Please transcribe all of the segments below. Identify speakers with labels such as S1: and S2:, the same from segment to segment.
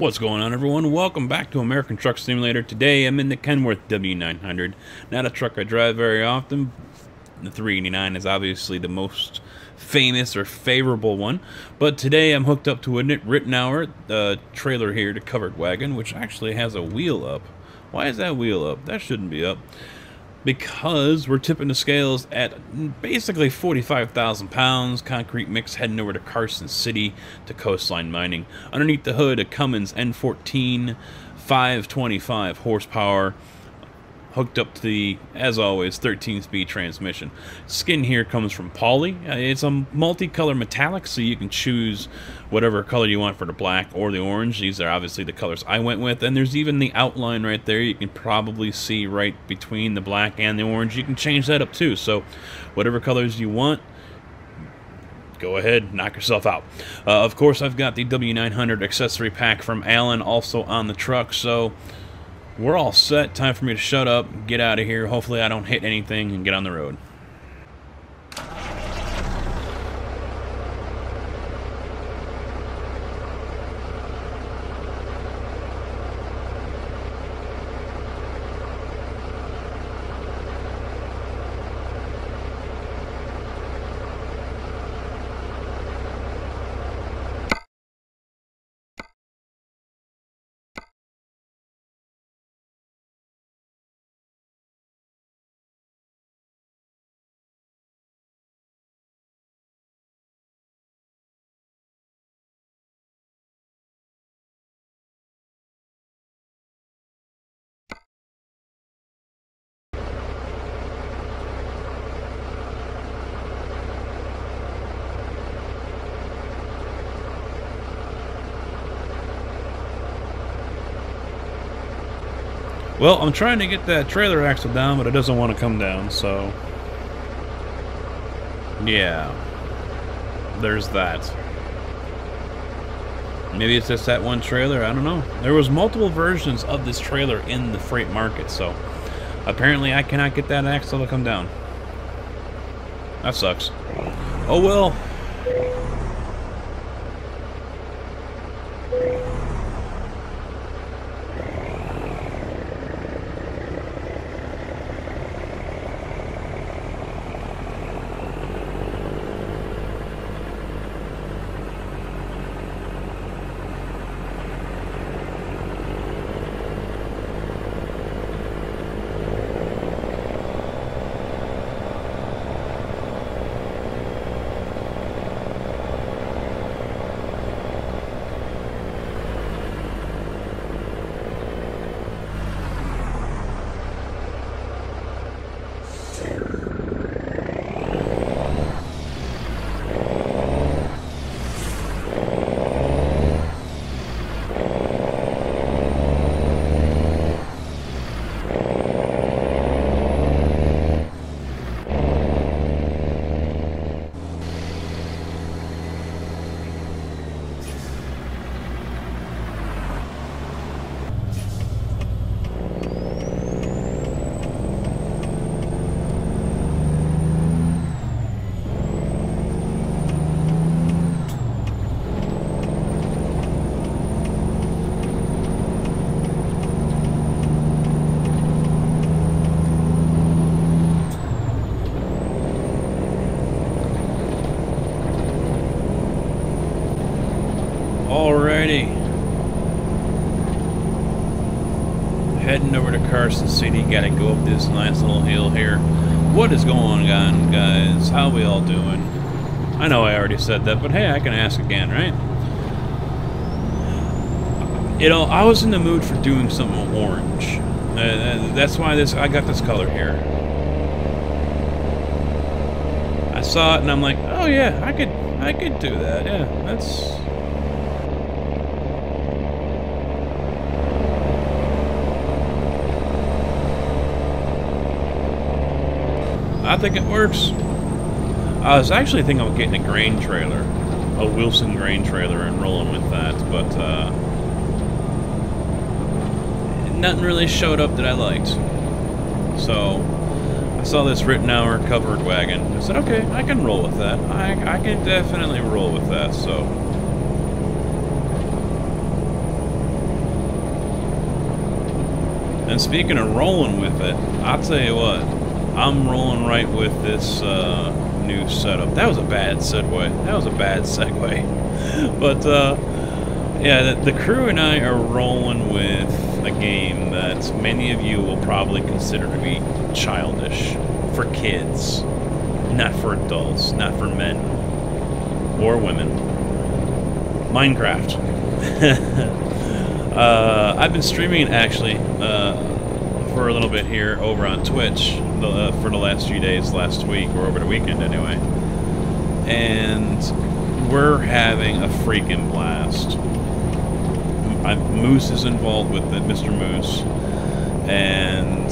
S1: What's going on, everyone? Welcome back to American Truck Simulator. Today I'm in the Kenworth W900. Not a truck I drive very often. The 389 is obviously the most famous or favorable one, but today I'm hooked up to a Rittenauer trailer here, the covered wagon, which actually has a wheel up. Why is that wheel up? That shouldn't be up. Because we're tipping the scales at basically 45,000 pounds, concrete mix heading over to Carson City to coastline mining. Underneath the hood, a Cummins N14, 525 horsepower, hooked up to the, as always, 13-speed transmission. Skin here comes from Poly. It's a multicolor metallic, so you can choose whatever color you want for the black or the orange. These are obviously the colors I went with, and there's even the outline right there. You can probably see right between the black and the orange. You can change that up too, so whatever colors you want, go ahead, knock yourself out. Of course, I've got the W900 accessory pack from Allen also on the truck, so we're all set. Time for me to shut up, get out of here. Hopefully I don't hit anything and get on the road. Well, I'm trying to get that trailer axle down, but it doesn't want to come down, so yeah, there's that. Maybe it's just that one trailer, I don't know. There was multiple versions of this trailer in the freight market, so apparently I cannot get that axle to come down. That sucks. Oh well. Alrighty. Heading over to Carson City. Gotta go up this nice little hill here. What is going on, guys? How we all doing? I know I already said that, but hey, I can ask again, right? You know, I was in the mood for doing something orange. That's why I got this color here. I saw it and I'm like, oh yeah, I could do that. Yeah, that's. I think it works. I was actually thinking of getting a grain trailer, a Wilson grain trailer, and rolling with that, but nothing really showed up that I liked. So I saw this Rittenauer covered wagon. I said, okay, I can roll with that. I can definitely roll with that. So And speaking of rolling with it, I'll tell you what, I'm rolling right with this new setup. That was a bad segue. That was a bad segue. But yeah, the crew and I are rolling with a game that many of you will probably consider to be childish, for kids, not for adults, not for men or women. Minecraft. I've been streaming actually for a little bit here over on Twitch for the last few days, last week, or over the weekend anyway. And we're having a freaking blast. Moose is involved with it, Mr. Moose. And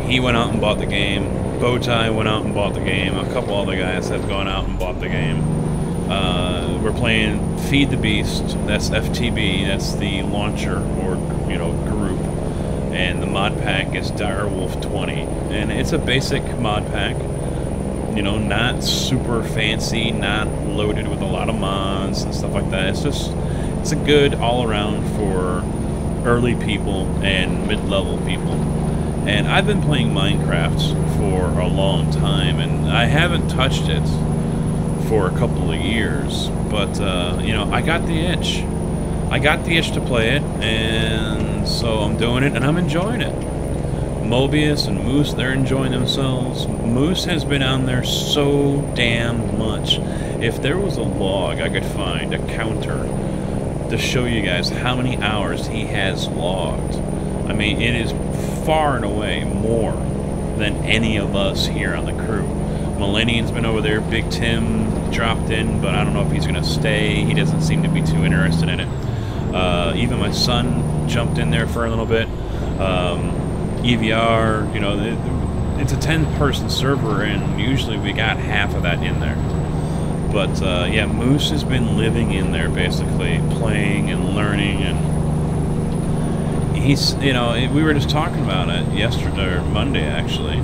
S1: he went out and bought the game. Bowtie went out and bought the game. A couple other guys have gone out and bought the game. We're playing Feed the Beast. That's FTB. That's the launcher or group. And the mod pack is Direwolf 20. And it's a basic mod pack. Not super fancy, not loaded with a lot of mods and stuff like that. It's a good all-around for early people and mid-level people. And I've been playing Minecraft for a long time, and I haven't touched it for a couple of years. But, I got the itch. I got the itch to play it, and so I'm doing it, and I'm enjoying it. Mobius and Moose, they're enjoying themselves. Moose has been on there so damn much. If there was a log I could find, a counter, to show you guys how many hours he has logged. I mean, it is far and away more than any of us here on the crew. Millennium's been over there. Big Tim dropped in, but I don't know if he's going to stay. He doesn't seem to be too interested in it. Even my son jumped in there for a little bit. EVR, it's a 10-person server, and usually we got half of that in there. But, yeah, Moose has been living in there, basically, playing and learning, and he's, we were just talking about it yesterday, or Monday, actually,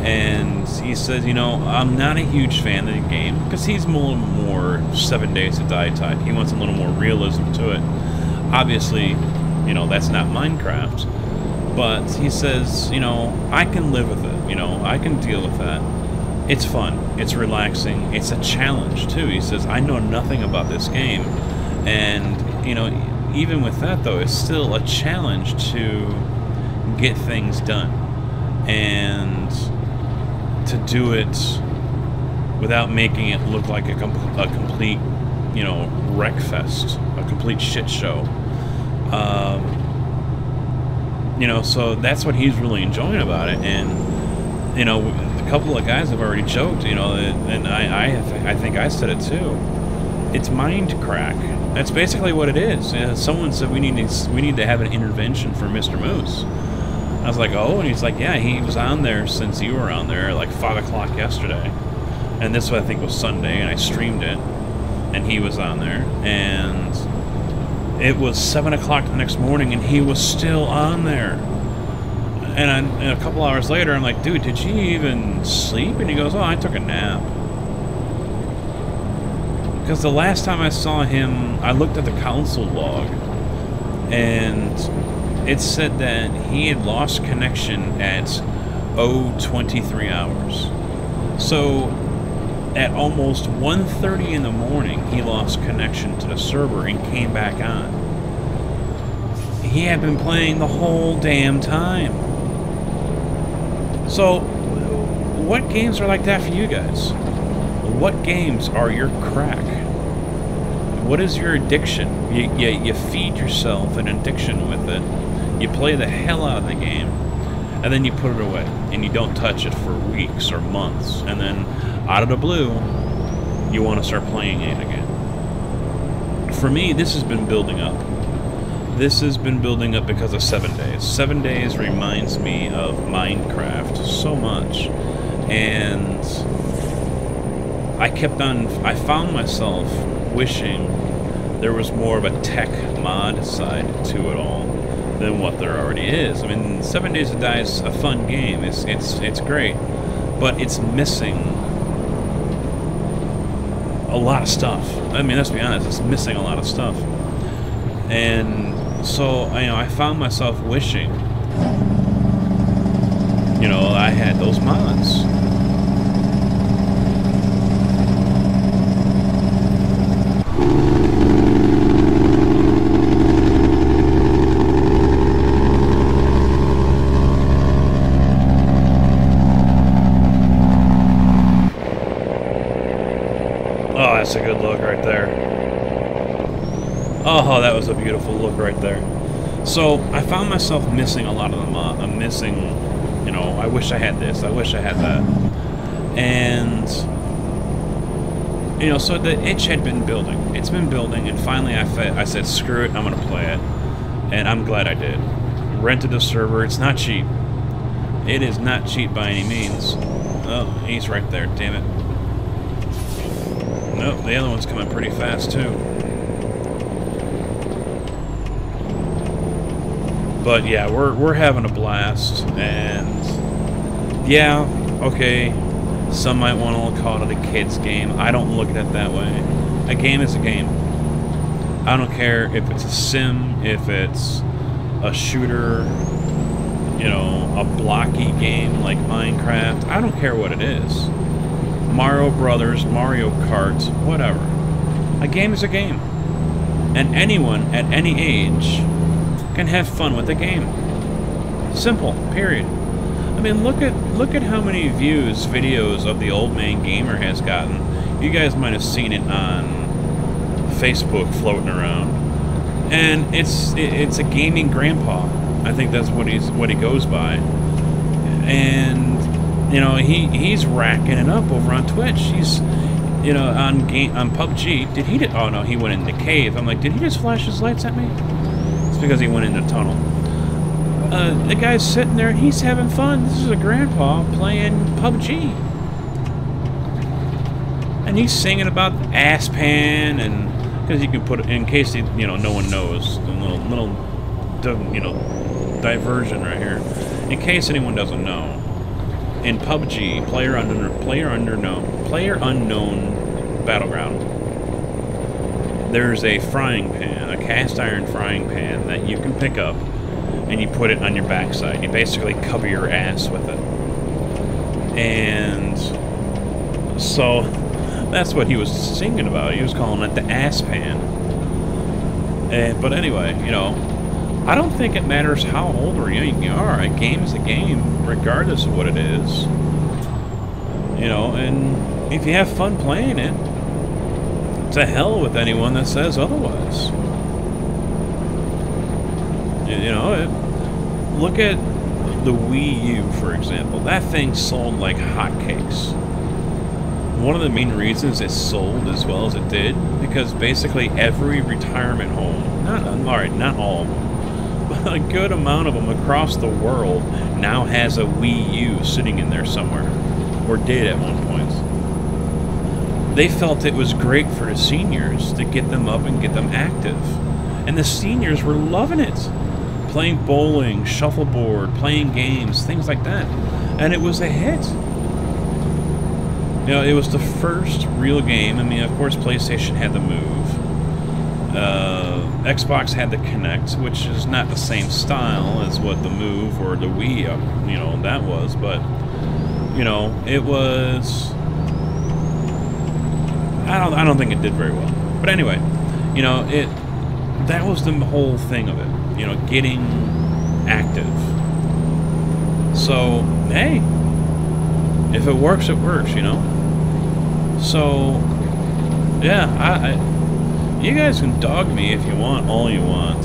S1: and he said, I'm not a huge fan of the game, because he's a little more 7 Days to Die type. He wants a little more realism to it. Obviously, that's not Minecraft, but he says, I can live with it, I can deal with that. It's fun, it's relaxing, it's a challenge too. He says, I know nothing about this game, and even with that though, it's still a challenge to get things done and to do it without making it look like a complete wreck fest, a complete shit show. So that's what he's really enjoying about it. And a couple of guys have already joked, and I think I said it too. It's mind crack. That's basically what it is. Someone said we need to have an intervention for Mr. Moose. I was like, oh, and he's like, yeah, he was on there since you were on there, like 5 o'clock yesterday, and this I think was Sunday, and I streamed it, and he was on there, and it was 7 o'clock the next morning, and he was still on there. And a couple hours later, I'm like, dude, did you even sleep? And he goes, oh, I took a nap. Because the last time I saw him, I looked at the console log, and it said that he had lost connection at 23 hours. So at almost 1:30 in the morning, he lost connection to the server and came back on. He had been playing the whole damn time. So, what games are like that for you guys? What games are your crack? What is your addiction? You feed yourself an addiction with it. You play the hell out of the game, and then you put it away, and you don't touch it for weeks or months, and then out of the blue, you want to start playing it again. For me, this has been building up. This has been building up because of 7 Days. 7 Days reminds me of Minecraft so much, and I found myself wishing there was more of a tech mod side to it all than what there already is. I mean, 7 Days to Die is a fun game. It's great, but it's missing a lot of stuff. I mean, let's be honest, it's missing a lot of stuff. And so, I found myself wishing You know, I had those mods. Oh, that's a good look right there. Oh, that was a beautiful look right there. So, I found myself missing a lot of the mod. I'm missing, you know, I wish I had this, I wish I had that. And, you know, so the itch had been building. It's been building, and finally I said, screw it, I'm going to play it. And I'm glad I did. Rented a server. It's not cheap. It is not cheap by any means. Oh, he's right there, damn it. Nope, the other one's coming pretty fast, too. But yeah, we're having a blast, and yeah, okay, some might want to call it a kid's game. I don't look at it that way. A game is a game. I don't care if it's a sim, if it's a shooter, you know, a blocky game like Minecraft. I don't care what it is. Mario Brothers, Mario Kart, whatever. A game is a game. And anyone at any age can have fun with the game. Simple, period. I mean, look at how many views videos of the Old Man Gamer has gotten. You guys might have seen it on Facebook floating around. And it's a gaming grandpa. I think that's what he goes by. And you know, he's racking it up over on Twitch. He's, you know, on PUBG. Oh no, he went in the cave. I'm like, did he just flash his lights at me? It's because he went in the tunnel. The guy's sitting there and he's having fun. This is a grandpa playing PUBG. And he's singing about the ass pan, and because you can put it, in case, you know, no one knows, a little you know, diversion right here. In case anyone doesn't know, in PUBG, Player Unknown Battleground, there's a frying pan, a cast iron frying pan that you can pick up, and you put it on your backside. You basically cover your ass with it. And so that's what he was singing about. He was calling it the ass pan. But anyway, you know, I don't think it matters how old or young you are. A game is a game, regardless of what it is. You know, and if you have fun playing it, to hell with anyone that says otherwise. You know, look at the Wii U, for example. That thing sold like hotcakes. One of the main reasons it sold as well as it did, because basically every retirement home, not all of them, but a good amount of them across the world now has a Wii U sitting in there somewhere, or did at one point. They felt it was great for the seniors to get them up and get them active. And the seniors were loving it. Playing bowling, shuffleboard, playing games, things like that. And it was a hit. You know, it was the first real game. I mean, of course, PlayStation had the Move. Xbox had the Kinect, which is not the same style as what the Move or the Wii, you know, that was. But, you know, it was... I don't think it did very well. But anyway, you know, that was the whole thing of it. You know, getting active. So, hey, if it works, it works, you know? So, yeah, you guys can dog me if you want, all you want.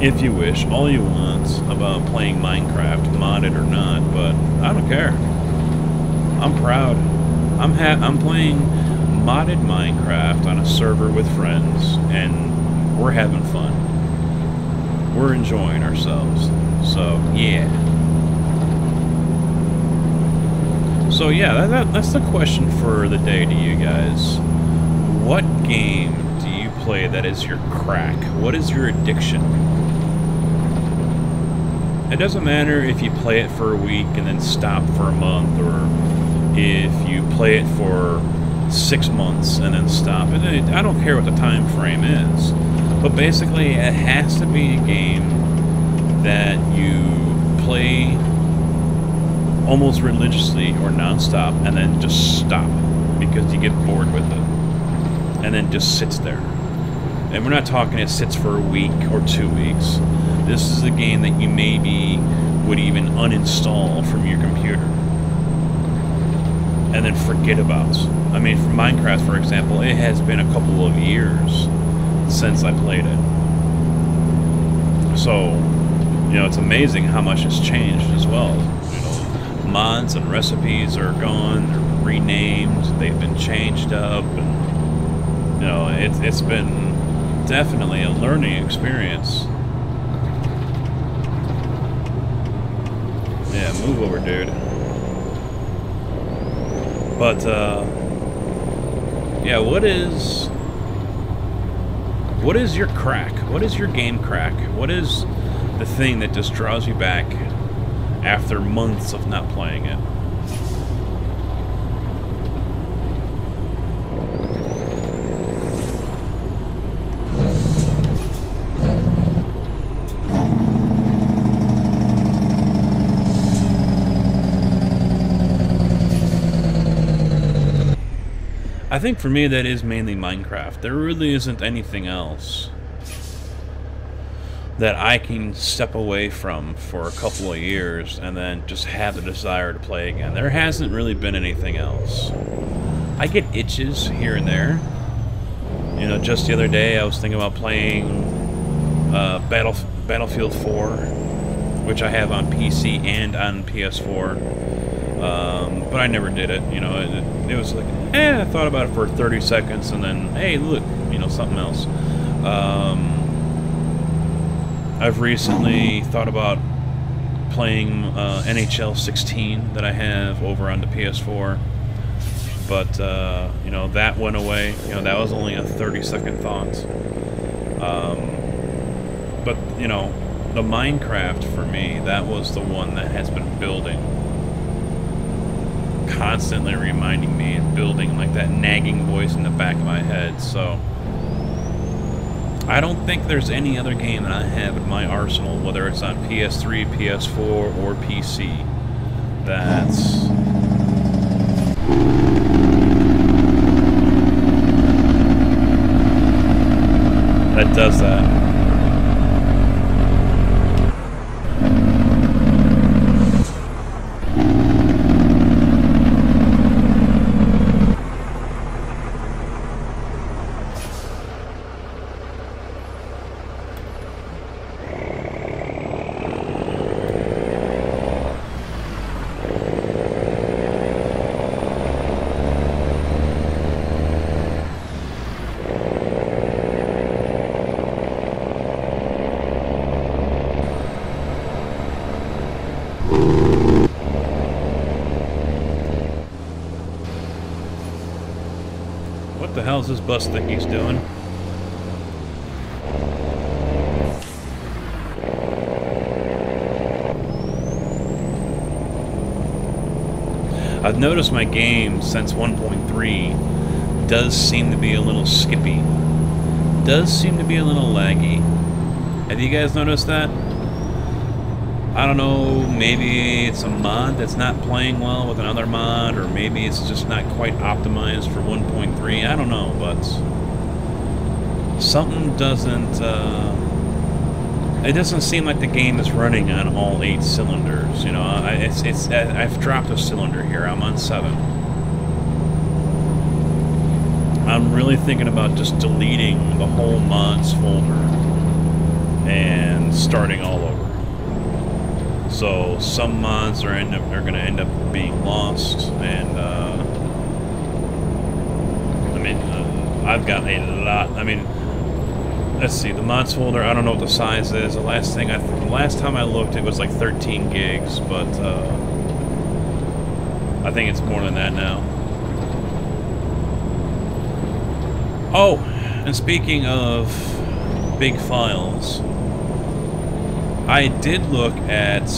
S1: If you wish, all you want about playing Minecraft, modded or not, but I don't care. I'm proud. I'm playing modded Minecraft on a server with friends, and we're having fun. We're enjoying ourselves. So, yeah. So, yeah, that's the question for the day to you guys. What game do you play that is your crack? What is your addiction? It doesn't matter if you play it for a week and then stop for a month, or if you play it for 6 months and then stop. I don't care what the time frame is. But basically, it has to be a game that you play almost religiously or non-stop and then just stop because you get bored with it, and then just sits there. And we're not talking it sits for a week or 2 weeks. This is a game that you maybe would even uninstall from your computer and then forget about. I mean, for Minecraft, for example, it has been a couple of years since I played it. So, you know, it's amazing how much has changed as well. You know, mods and recipes are gone, they're renamed, they've been changed up, and, you know, it's been definitely a learning experience. Yeah, move over, dude. But, yeah, what is your crack? What is your game crack? What is the thing that just draws you back after months of not playing it? I think for me that is mainly Minecraft. There really isn't anything else that I can step away from for a couple of years and then just have the desire to play again. There hasn't really been anything else. I get itches here and there. You know, just the other day I was thinking about playing Battlefield 4, which I have on PC and on PS4. But I never did it. You know, it was like, I thought about it for 30 seconds, and then, hey, look, you know, something else. I've recently thought about playing NHL 16 that I have over on the PS4, but, you know, that went away. You know, that was only a 30-second thought. But, you know, the Minecraft, for me, that was the one that has been building, constantly reminding me and building like that nagging voice in the back of my head. So I don't think there's any other game that I have in my arsenal, whether it's on PS3, PS4, or PC, that does that. What the hell is this bus think he's doing? I've noticed my game since 1.3 does seem to be a little skippy. Does seem to be a little laggy. Have you guys noticed that? I don't know, maybe it's a mod that's not playing well with another mod, or maybe it's just not quite optimized for 1.3. I don't know, but something doesn't, it doesn't seem like the game is running on all 8 cylinders. You know, I've dropped a cylinder here. I'm on 7. I'm really thinking about just deleting the whole mods folder and starting all over. So some mods are going to end up being lost, and I mean, I've got a lot. I mean, let's see, the mods folder, I don't know what the size is. The last time I looked, it was like 13 gigs, but I think it's more than that now. Oh, and speaking of big files, I did look at,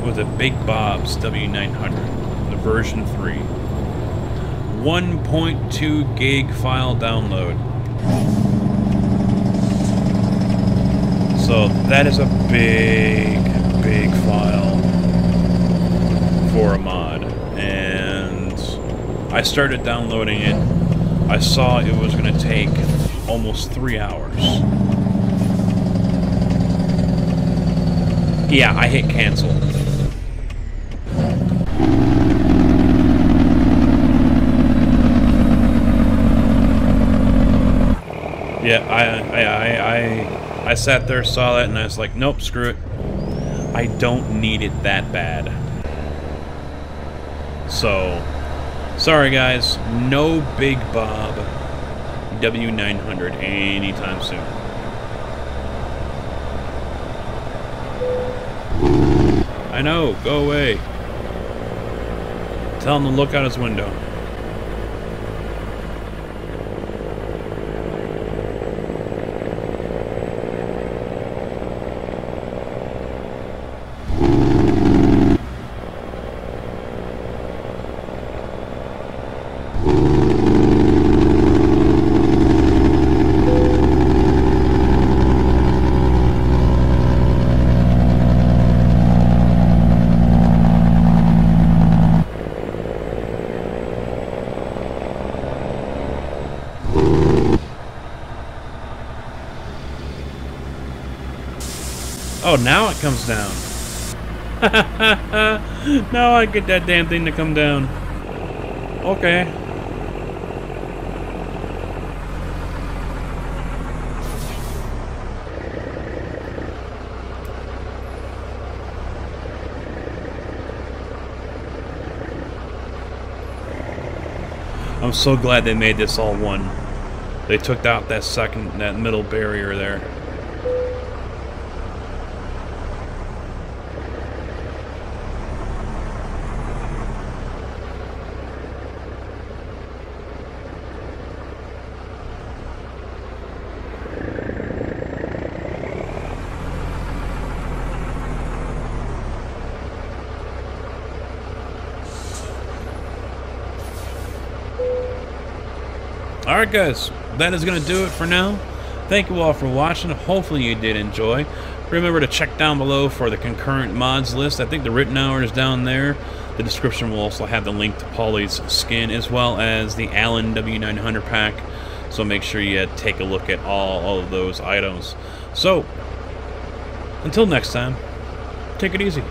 S1: was it Big Bob's W900, the version 3. 1.2 gig file download. So that is a big, big file for a mod. And I started downloading it. I saw it was going to take almost 3 hours. Yeah, I hit cancel. Yeah, I sat there, saw that, and I was like, nope, screw it. I don't need it that bad. So, sorry guys, no Big Bob W900 anytime soon. I know, go away. Tell him to look out his window. Oh, now it comes down. Now I get that damn thing to come down. Okay. I'm so glad they made this all one. They took out that middle barrier there. Alright guys, that is going to do it for now. Thank you all for watching. Hopefully you did enjoy. Remember to check down below for the concurrent mods list. I think the written hour is down there. The description will also have the link to Paulie's skin as well as the Allen W900 pack. So make sure you take a look at all of those items. So, until next time, take it easy.